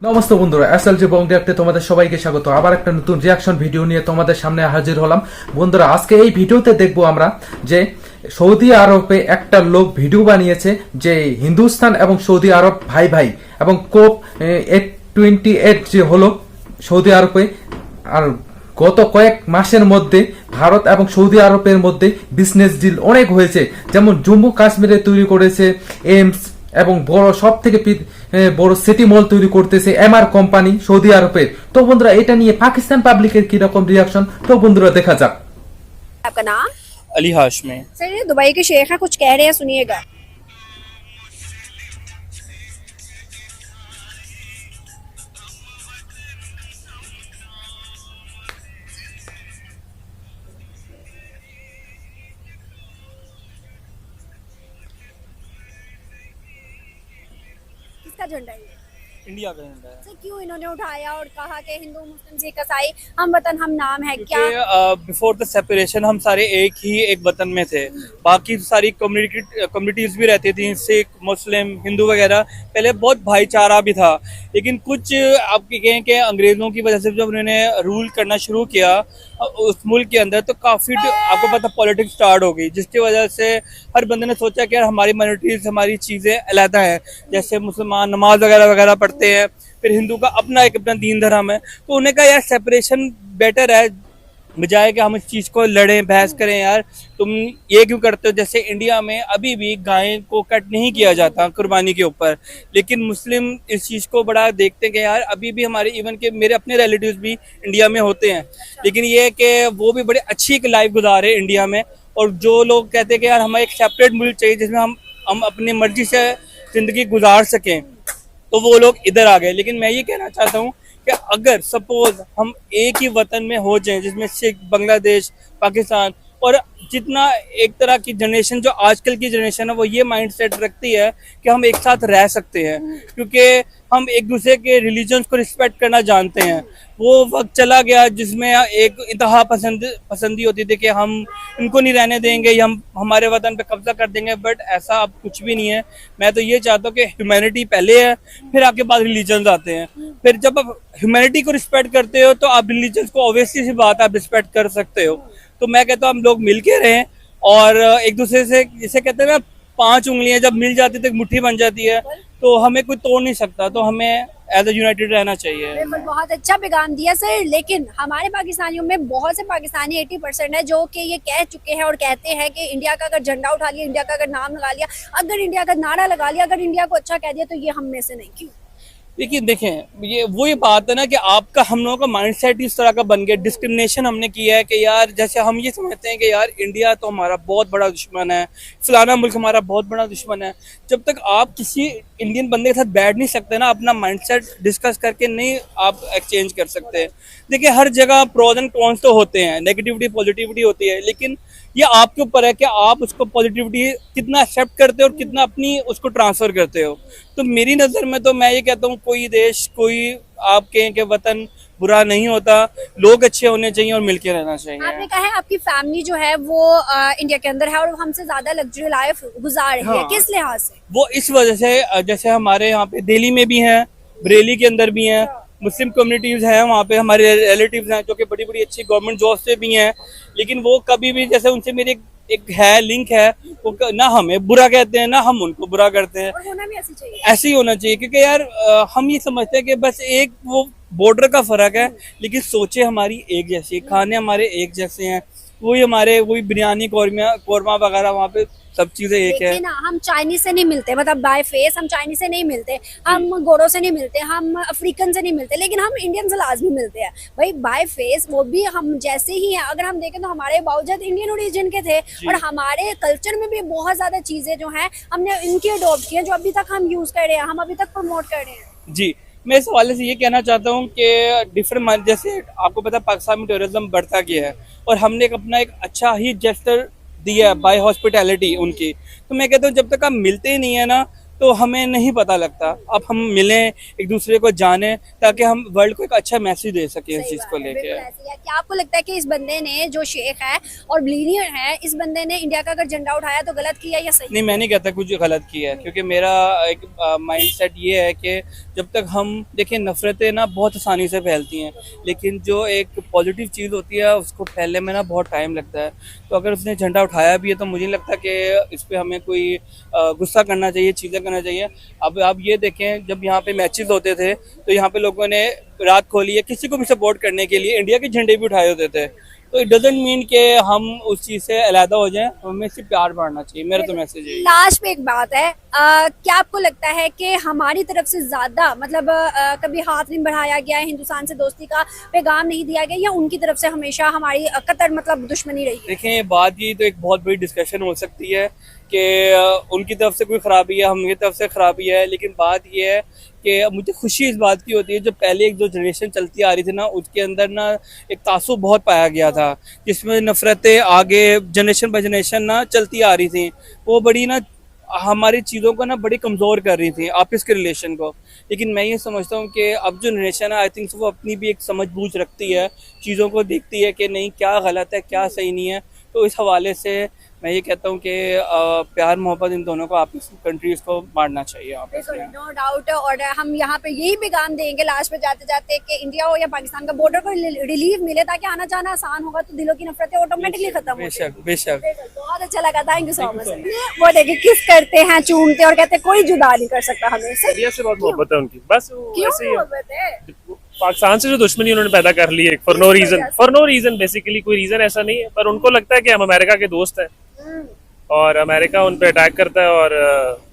নমস্তে বন্ধুরা, এসএলজি বং রিয়াক্টে তোমাদের সবাইকে স্বাগত। আবার একটা নতুন রিয়াকশন ভিডিও নিয়ে তোমাদের সামনে হাজির হলাম। বন্ধুরা, আজকে এই ভিডিওতে দেখবো আমরা যে সৌদি আরবে একটা লোক ভিডিও বানিয়েছে যে হিন্দুস্তান এবং সৌদি আরব ভাই ভাই, এবং কোপ 828 যে হলো সৌদি আরবে। আর গত কয়েক মাসের মধ্যে ভারত এবং সৌদি আরবের মধ্যে বিজনেস ডিল অনেক হয়েছে, যেমন জম্মু কাশ্মীরে তৈরি করেছে এইমস, এবং বড় সব থেকে বড় সিটি মল তৈরি করতেছে এমআর কোম্পানি সৌদি আরবের। তো বন্ধুরা, এটা নিয়ে পাকিস্তান পাবলিকের কি রকম রিয়াকশন, তো বন্ধুরা দেখা যাক। आपका नाम? अली हाशमी। सर, ये दुबई के शेख हैं, कुछ कह रहे हैं, सुनिएगा। किसका झंडा है ये? इंडिया का झंडा है। सर, क्यों इन्होंने उठाया और कहा कि हिंदू मुस्लिम सिख ईसाई हम वतन हम नाम है क्या? बिफोर द सेपरेशन हम सारे एक वतन में थे। बाकी सारी कम्युनिटीज भी रहती थी, सिख मुस्लिम हिंदू वगैरह। पहले बहुत भाईचारा भी था, लेकिन कुछ आप कहें कि अंग्रेजों की वजह से जब उन्होंने रूल करना शुरू किया उस मुल्क के अंदर, तो काफी आपको पता पॉलिटिक्स स्टार्ट हो गई, जिसकी वजह से हर बंदे ने सोचा कि यार हमारी माइनॉरिटीज हमारी चीजें अलग है। जैसे मुसलमान नमाज वगैरह वगैरह पढ़ते हैं, फिर हिंदू का अपना दीन धर्म है, तो उन्हें कहा यार सेपरेशन बेटर है, बजाय कि हम इस चीज को लड़ें बहस करें। यार तुम ये क्यों करते हो? जैसे इंडिया में अभी भी गाय को कट नहीं किया जाता कुर्बानी के ऊपर, लेकिन मुस्लिम इस चीज को बड़ा देखते हैं कि यार अभी भी हमारे इवन के मेरे अपने रिलेटिव्स भी इंडिया में होते हैं, लेकिन ये है कि वो भी बड़े अच्छी एक लाइफ गुजारे इंडिया में। और जो लोग कहते हैं कि यार हमें एक सेपरेट मुल्क चाहिए जिसमें हम अपनी मर्जी से जिंदगी गुजार सकें, तो वो लोग इधर आ गए। लेकिन मैं ये कहना चाहता हूँ कि अगर सपोज हम एक ही वतन में हो जाएं, जिसमें सिख बांग्लादेश पाकिस्तान, और जितना एक तरह की जनरेशन जो आजकल की जनरेशन है वो ये माइंडसेट रखती है कि हम एक साथ रह सकते हैं, क्योंकि हम एक दूसरे के रिलीजन्स को रिस्पेक्ट करना जानते हैं। वो वक्त चला गया जिसमें एक इंतहा पसंदी होती थी कि हम इनको नहीं रहने देंगे, हम हमारे वतन पे कब्जा कर देंगे। बट ऐसा अब कुछ भी नहीं है। मैं तो ये चाहता हूँ कि ह्यूमैनिटी पहले है, फिर आपके बाद रिलीजन्स आते हैं। फिर जब आप ह्यूमैनिटी को रिस्पेक्ट करते हो तो आप रिलीजन्स को ऑब्वियसली सी बात आप रिस्पेक्ट कर सकते हो। तो मैं कहता हूँ हम लोग मिल के रहें, और एक दूसरे से, जिसे कहते हैं ना 5 उंगलियां जब मिल जाती तो एक मुट्ठी बन जाती है, तो हमें कोई तोड़ नहीं सकता। तो हमें एज ए यूनाइटेड रहना चाहिए। बिल्कुल, बहुत अच्छा पैगाम दिया सर। लेकिन हमारे पाकिस्तानियों में बहुत से पाकिस्तानी 80% है जो कि ये कह चुके हैं और कहते हैं कि इंडिया का अगर झंडा उठा लिया, इंडिया का अगर नाम लगा लिया, अगर इंडिया का नारा लगा लिया, अगर इंडिया को अच्छा कह दिया, तो ये हम में से नहीं। क्यों? देखिए देखें, ये वही बात है ना कि आपका हम लोगों का माइंडसेट इस तरह का बन गया। डिस्क्रिमिनेशन हमने किया है कि यार जैसे हम ये समझते हैं कि यार इंडिया तो हमारा बहुत बड़ा दुश्मन है, फलाना मुल्क हमारा बहुत बड़ा दुश्मन है। जब तक आप किसी इंडियन बंदे के साथ बैठ नहीं सकते ना, अपना माइंडसेट डिस्कस करके नहीं आप एक्सचेंज कर सकते। देखिए हर जगह प्रोज एंड कॉन्स तो होते हैं, नेगेटिविटी पॉजिटिविटी होती है, लेकिन ये आपके ऊपर है कि आप उसको पॉजिटिविटी कितना एक्सेप्ट करते हो और कितना अपनी उसको ट्रांसफर करते हो। तो मेरी नज़र में तो मैं ये कहता हूँ कोई देश कोई आप कहें कि वतन बुरा नहीं होता, लोग अच्छे होने चाहिए और मिलके रहना चाहिए। आपने कहा है आपकी फैमिली जो है वो इंडिया के अंदर है और हमसे ज्यादा लग्जरी लाइफ गुजार रही है। हाँ। किस लिहाज से? वो इस वजह से, जैसे हमारे यहाँ पे दिल्ली में भी हैं, बरेली के अंदर भी हैं, मुस्लिम कम्युनिटीज हैं, वहाँ पे हमारे रिलेटिव्स हैं जो कि बड़ी बड़ी अच्छी गवर्नमेंट जॉब से भी हैं, लेकिन वो कभी भी, जैसे उनसे मेरी एक है लिंक है, वो ना हमें बुरा कहते हैं ना हम उनको बुरा करते हैं। और होना भी ऐसी चाहिए। ऐसे ही होना चाहिए, क्योंकि यार हम ये समझते हैं कि बस एक वो बॉर्डर का फर्क है, लेकिन सोचे हमारी एक जैसी, खाने हमारे एक जैसे हैं। वही बिरयानी कौरमा वगैरह वहाँ पे सब चीजें एक है। ना हम चाइनीज से नहीं मिलते, मतलब बाय फेस हम चाइनीज से नहीं मिलते, हम गोरों से नहीं मिलते, हम अफ्रीकन से नहीं मिलते, लेकिन हम इंडियन से लाजमी मिलते हैं भाई बाय फेस। वो भी हम जैसे ही हैं। अगर हम देखें तो हमारे बावजूद इंडियन ओरिजिन के थे, और हमारे कल्चर में भी बहुत ज्यादा चीजें जो हैं हमने इनकी अडॉप्ट की हैं, जो अभी तक हम यूज कर रहे हैं, हम अभी तक प्रमोट कर रहे हैं। जी, मैं इस हवाले से ये कहना चाहता हूँ कि डिफरेंट, जैसे आपको पता है पाकिस्तान में टूरिज्म बढ़ता गया है, और हमने अपना एक अच्छा ही जेस्टर दिया है बाय हॉस्पिटैलिटी उनकी। तो मैं कहता हूँ जब तक आप मिलते ही नहीं है ना, तो हमें नहीं पता लगता। अब हम मिलें, एक दूसरे को जानें, ताकि हम वर्ल्ड को एक अच्छा मैसेज दे सकें इस सही चीज़ बात को है, लेके। बिल्कुल ऐसे ही है। क्या आपको लगता है कि इस बंदे ने, जो शेख है और बिलियनियर है, इस बंदे ने इंडिया का अगर झंडा उठाया तो गलत किया या सही? नहीं, मैं नहीं कहता कुछ गलत किया है, क्योंकि मेरा एक माइंडसेट ये है कि जब तक हम देखिए, नफ़रतें ना बहुत आसानी से फैलती हैं, लेकिन जो एक पॉजिटिव चीज़ होती है उसको फैलने में ना बहुत टाइम लगता है। तो अगर उसने झंडा उठाया भी है तो मुझे नहीं लगता कि इस पे हमें कोई गुस्सा करना चाहिए, चीज़ें करना चाहिए। अब आप ये देखें, जब यहाँ पे मैचेस होते थे तो यहाँ पे लोगों ने रात खोली है किसी को भी सपोर्ट करने के लिए, इंडिया के झंडे भी उठाए होते थे। तो इट डजेंट मीन कि हम उस चीज़ से अलहदा हो जाएं, हमें सिर्फ प्यार बढ़ना चाहिए। मेरा तो मैसेज है। लास्ट में एक बात है, क्या आपको लगता है कि हमारी तरफ से ज्यादा मतलब कभी हाथ नहीं बढ़ाया गया है, हिंदुस्तान से दोस्ती का पैगाम नहीं दिया गया, या उनकी तरफ से हमेशा हमारी कतर मतलब दुश्मनी रही है? देखें, बात ये तो एक बहुत बड़ी डिस्कशन हो सकती है कि उनकी तरफ से कोई ख़राबी है, हमारी तरफ से ख़राबी है, लेकिन बात ये है कि मुझे खुशी इस बात की होती है, जो पहले एक जो जनरेशन चलती आ रही थी ना, उसके अंदर ना एक तासुब बहुत पाया गया था, जिसमें नफ़रतें आगे जनरेशन बाय जनरेशन ना चलती आ रही थी। वो बड़ी ना हमारी चीज़ों को ना बड़ी कमज़ोर कर रही थी, आपस के रिलेशन को। लेकिन मैं ये समझता हूँ कि अब जो जनरेशन है, आई थिंक वो अपनी भी एक समझ बूझ रखती है, चीज़ों को देखती है कि नहीं क्या गलत है, क्या सही नहीं है। तो इस हवाले से मैं ये कहता हूँ कि प्यार मोहब्बत इन दोनों को, आपस कंट्रीज़ को बांटना चाहिए आपस में। No doubt. और हम यहाँ पे यही पैगाम देंगे लास्ट में जाते जाते कि इंडिया हो या पाकिस्तान का बॉर्डर को रिलीफ मिले, ताकि आना जाना आसान होगा, तो दिलों की नफरतें ऑटोमेटिकली खत्म हो बेशक जाएंगी। बेशक। बहुत अच्छा लगा, थैंक यू सो मच। वो देखिए किस करते हैं, चूमते, और कहते हैं कोई जुदा नहीं कर सकता हमें से। इंडिया से बहुत मोहब्बत है उनकी, बस वो क्यों ऐसे ही है। मोहब्बत है? पाकिस्तान से जो दुश्मनी उन्होंने पैदा कर ली है फॉर नो रीजन बेसिकली, कोई रीजन ऐसा नहीं है, पर उनको लगता है कि हम अमेरिका के दोस्त हैं और अमेरिका उन पे अटैक करता है, और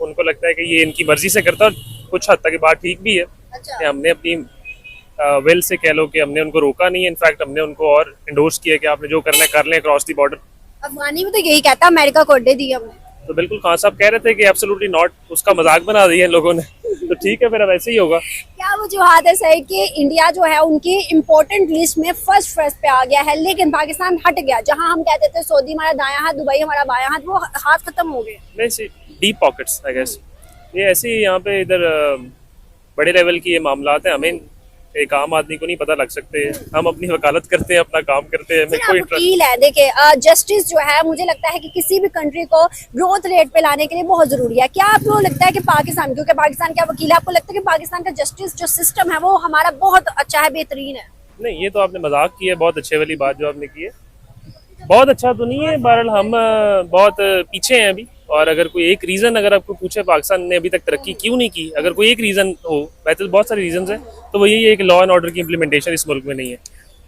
उनको लगता है कि ये इनकी मर्जी से करता है। और कुछ हद तक ये बात ठीक भी है कि हमने अपनी विल से कह लो कि हमने उनको रोका नहीं है, इनफैक्ट हमने उनको और इंडोर्स किया कि आपने जो करना है कर लें क्रॉस दी बॉर्डर। अफगानी में तो यही कहता, अमेरिका को अड्डे दिए हमने। तो बिल्कुल खान साहब कह रहे थे कि एब्सोल्युटली नॉट, उसका मजाक बना दिया इन लोगों ने। तो ठीक है, फिर अब ऐसे ही होगा। क्या वजूहत है सही कि इंडिया जो है उनकी इम्पोर्टेंट लिस्ट में फर्स्ट पे आ गया है, लेकिन पाकिस्तान हट गया? जहां हम कहते थे सऊदी हमारा दायां हाथ, दुबई हमारा बायां हाथ, वो हाथ खत्म हो गए। नहीं, डीप पॉकेट्स आई गेस। ये ऐसे ही यहाँ पे इधर बड़े लेवल की ये मामलात हैं, हमें एक आम आदमी को नहीं पता लग सकते। हम अपनी वकालत करते हैं, अपना काम करते हैं, हमें आप कोई इंटरेस्ट। वकील है, देखिए जस्टिस जो है, मुझे लगता है कि किसी भी कंट्री को ग्रोथ रेट पे लाने के लिए बहुत जरूरी है। क्या आपको लगता है कि पाकिस्तान, क्योंकि पाकिस्तान का वकील है, आपको लगता है कि पाकिस्तान का जस्टिस जो सिस्टम है वो हमारा बहुत अच्छा है, बेहतरीन है? नहीं, ये तो आपने मजाक की है, बहुत अच्छे वाली बात जो आपने की है। बहुत अच्छा तो नहीं है, बहरहाल हम बहुत पीछे हैं अभी। और अगर कोई एक रीज़न अगर आपको पूछे पाकिस्तान ने अभी तक तरक्की क्यों नहीं की, अगर कोई एक रीज़न हो, वैसे तो बहुत सारे रीजंस हैं, तो वो यही है कि लॉ एंड ऑर्डर की इम्प्लीमेंटेशन इस मुल्क में नहीं है।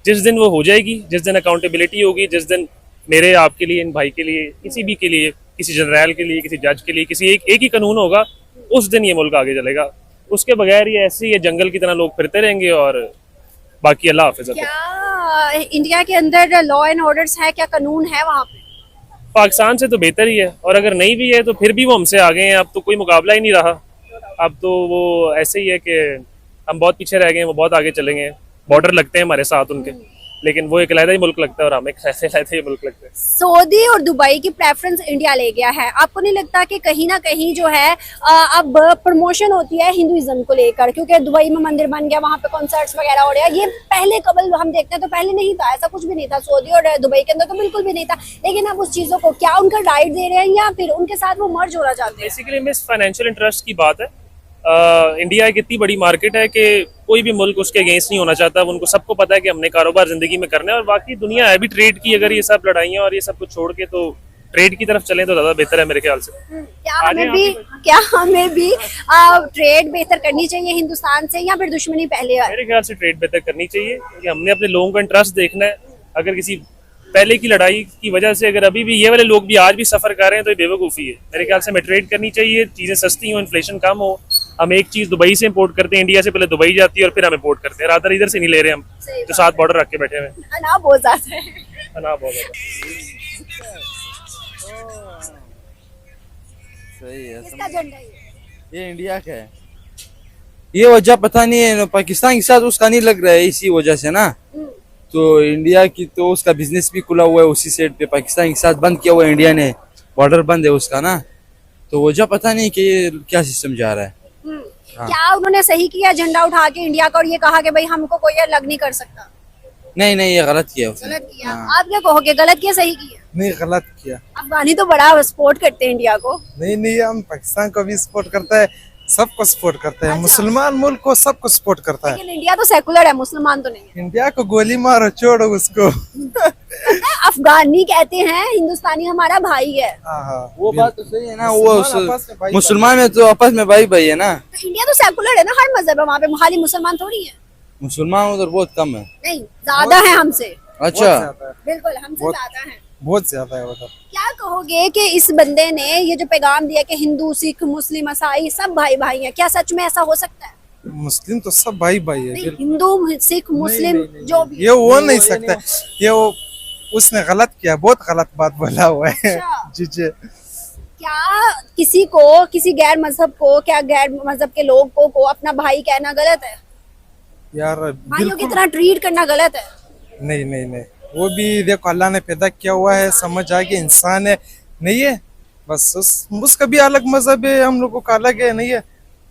जिस दिन वो हो जाएगी, जिस दिन अकाउंटेबिलिटी होगी, जिस दिन मेरे आपके लिए, इन भाई के लिए, किसी भी के लिए, किसी जनरल के लिए, किसी जज के लिए, किसी एक ही कानून होगा, उस दिन ये मुल्क आगे चलेगा। उसके बगैर ये ऐसे ही जंगल की तरह लोग फिरते रहेंगे और बाकी अल्लाह हाफिज़। क्या इंडिया के अंदर लॉ एंड ऑर्डर्स है, क्या कानून है वहाँ पे? पाकिस्तान से तो बेहतर ही है, और अगर नहीं भी है तो फिर भी वो हमसे आगे हैं। अब तो कोई मुकाबला ही नहीं रहा, अब तो वो ऐसे ही है कि हम बहुत पीछे रह गए हैं, वो बहुत आगे चलेंगे। बॉर्डर लगते हैं हमारे साथ उनके, लेकिन वो एक अलग ही मुल्क लगता है और हम एक ऐसे अलग ही मुल्क लगते हैं। सऊदी और दुबई की प्रेफरेंस इंडिया ले गया है। आपको नहीं लगता कि कहीं ना कहीं जो है अब प्रमोशन होती है हिंदुइज्म को लेकर, क्योंकि दुबई में मंदिर बन गया, वहाँ पे कॉन्सर्ट्स वगैरह हो रहे हैं। ये पहले कबल हम देखते हैं तो पहले नहीं था, ऐसा कुछ भी नहीं था। सऊदी और दुबई के अंदर तो बिल्कुल भी नहीं था, लेकिन अब उस चीजों को क्या उनका राइट दे रहे हैं या फिर उनके साथ वो मर्ज होना चाहते हैं? बेसिकली मिस फाइनेंशियल इंटरेस्ट की बात है। इंडिया एक इतनी बड़ी मार्केट है कि कोई भी मुल्क उसके अगेंस्ट नहीं होना चाहता। उनको सबको पता है कि हमने कारोबार जिंदगी में करना है, और बाकी दुनिया है भी ट्रेड की। अगर ये सब लड़ाइयाँ और ये सब कुछ छोड़ के तो ट्रेड की तरफ चलें तो ज्यादा बेहतर है मेरे ख्याल से। क्या हमें भी ट्रेड बेहतर करनी चाहिए हिंदुस्तान से, या फिर दुश्मनी पहले है? मेरे ख्याल से ट्रेड बेहतर करनी चाहिए, क्योंकि हमने अपने लोगों का इंटरेस्ट देखना है। अगर किसी पहले की लड़ाई की वजह से अगर अभी भी ये वाले लोग भी आज भी सफर कर रहे हैं तो ये बेवकूफ़ी है। मेरे ख्याल से हमें ट्रेड करनी चाहिए, चीज़ें सस्ती हो, इन्फ्लेशन कम हो। हम एक चीज़ दुबई से इंपोर्ट करते हैं, इंडिया से पहले दुबई जाती है और फिर हम इंपोर्ट करते हैं। रादर इधर से नहीं ले रहे हम, जो साथ बॉर्डर रख के बैठे हुए हैं। अनाप बहुत ज्यादा है। अनाप बहुत ज्यादा। सही है। किसका झंडा है ये इंडिया का है। ये वजह पता नहीं है, पाकिस्तान के साथ उसका नहीं लग रहा है, इसी वजह से ना। तो इंडिया की तो उसका बिजनेस भी खुला हुआ है उसी साइड पे, पाकिस्तान के साथ बंद किया हुआ है इंडिया ने, बॉर्डर बंद है उसका ना। तो वजह पता नहीं कि ये क्या सिस्टम जा रहा है। क्या उन्होंने सही किया झंडा उठा के इंडिया का और ये कहा कि भाई हमको कोई अलग नहीं कर सकता? नहीं नहीं, ये गलत किया उसने। गलत किया। आप क्या कहोगे, गलत किया सही किया? नहीं, गलत किया। अफगानी तो बड़ा सपोर्ट करते हैं इंडिया को। नहीं नहीं, हम पाकिस्तान को भी सपोर्ट करता है, सबको सपोर्ट करता है, मुसलमान मुल्क को सबको सपोर्ट करता है। लेकिन इंडिया तो सेकुलर है, मुसलमान तो नहीं है। इंडिया को गोली मारो, छोड़ो उसको। अफगानी कहते हैं हिंदुस्तानी हमारा भाई है। हाँ हाँ, वो बात तो सही है ना, मुसलमान आपस में भाई मुसलमान में तो आपस में भाई भाई है ना। तो इंडिया तो सेकुलर है ना, हर मजहब है वहाँ पे, खाली मुसलमान थोड़ी है। मुसलमान उधर बहुत कम है। नहीं, ज्यादा है हमसे। अच्छा, ज्यादा है, बिल्कुल हमसे बहुत- ज्यादा है। बहुत ज्यादा है उधर। क्या कहोगे कि इस बंदे ने ये जो पैगाम दिया कि हिंदू सिख मुस्लिम ईसाई सब भाई भाई हैं, क्या सच में ऐसा हो सकता है? मुस्लिम तो सब भाई भाई है। नहीं, हिंदू सिख मुस्लिम जो भी ये वो नहीं सकता, ये वो उसने गलत किया, बहुत गलत बात बोला हुआ है। अच्छा। जी जी। क्या किसी को, किसी गैर मजहब को, क्या गैर मजहब के लोग को अपना भाई कहना गलत है? यार भाइयों की बिल्कुल तरह ट्रीट करना गलत है? नहीं नहीं नहीं, वो भी देखो अल्लाह ने पैदा किया हुआ है, समझ आ गया, इंसान है, नहीं है बस उसका भी अलग मजहब है, हम लोगों का अलग है, नहीं है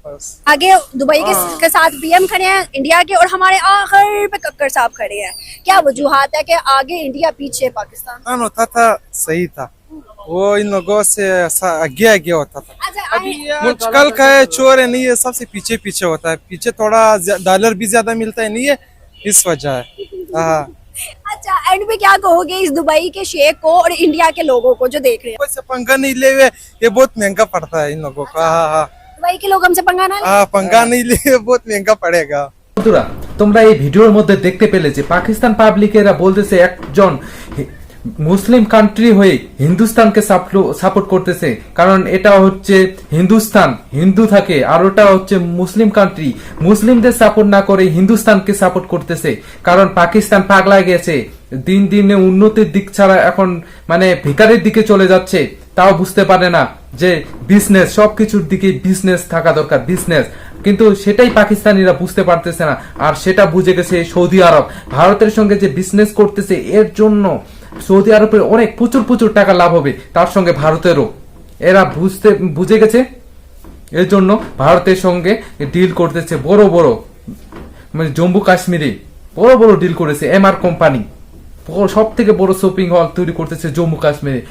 बस। आगे दुबई के साथ पीएम खड़े हैं इंडिया के, और हमारे आखिर पे कक्कर साहब खड़े हैं। क्या वजूहात है कि आगे इंडिया पीछे पाकिस्तान? पाकिस्तान होता था सही था, वो इन लोगों से आगे आगे होता था। अच्छा, मुल्क कल का है, चोर है, नहीं है, सबसे पीछे पीछे होता है, पीछे थोड़ा डॉलर भी ज्यादा मिलता है, नहीं है, इस वजह है। हाँ, अच्छा, एंड में क्या कहोगे इस दुबई के शेख को और इंडिया के लोगों को जो देख रहे हैं? कोई से पंगा नहीं ले हुए, ये बहुत महंगा पड़ता है इन लोगों का। हाँ हाँ दुबई के लोग हमसे पंगा ना लें। हाँ, पंगा नहीं ले, बहुत महंगा पड़ेगा। বন্ধুরা তোমরা এই ভিডিওর মধ্যে দেখতে পেলে যে পাকিস্তান পাবলিকেরা বলতেছে একজন মুসলিম কান্ট্রি হয়ে হিন্দুস্তানকে সাপোর্ট করতেছে, কারণ এটা হচ্ছে হিন্দুস্তান, হিন্দু থাকে, আর ওটা হচ্ছে মুসলিম কান্ট্রি, মুসলিমদের সাপোর্ট না করে হিন্দুস্তানকে সাপোর্ট করতেছে, কারণ পাকিস্তান পাগলা গেছে, দিন দিনে উন্নতির দিক ছাড়া এখন মানে ভিকারের দিকে চলে যাচ্ছে, তাও বুঝতে পারে না যে বিজনেস, সবকিছুর দিকে বিজনেস থাকা দরকার, বিজনেস, কিন্তু সেটাই পাকিস্তানিরা বুঝতে পারতেছে না। আর সেটা বুঝে গেছে সৌদি আরব, ভারতের সঙ্গে যে বিজনেস করতেছে এর জন্য সৌদি আরবের অনেক প্রচুর প্রচুর টাকা লাভ হবে, তার সঙ্গে ভারতেরও, এরা বুঝে গেছে, এর জন্য ভারতের সঙ্গে ডিল করতেছে বড় বড়, মানে জম্মু কাশ্মীরে বড় বড় ডিল করেছে এমআর কোম্পানি, সব থেকে বড় শপিং হল তৈরি করতেছে জম্মু কাশ্মীরে,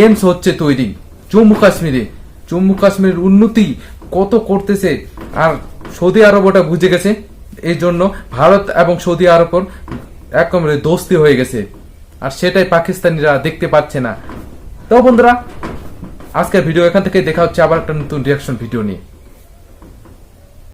এমস হচ্ছে তৈরি জম্মু কাশ্মীরে, জম্মু কাশ্মীরের উন্নতি কত করতেছে, আর সৌদি আরব ওটা বুঝে গেছে, এই জন্য ভারত এবং সৌদি আরব একেবারে দোস্তি হয়ে গেছে, আর সেটাই পাকিস্তানিরা দেখতে পাচ্ছে না। তো বন্ধুরা আজকের ভিডিও এখান থেকে দেখা হচ্ছে আবার একটা নতুন রিয়াকশন ভিডিও নিয়ে।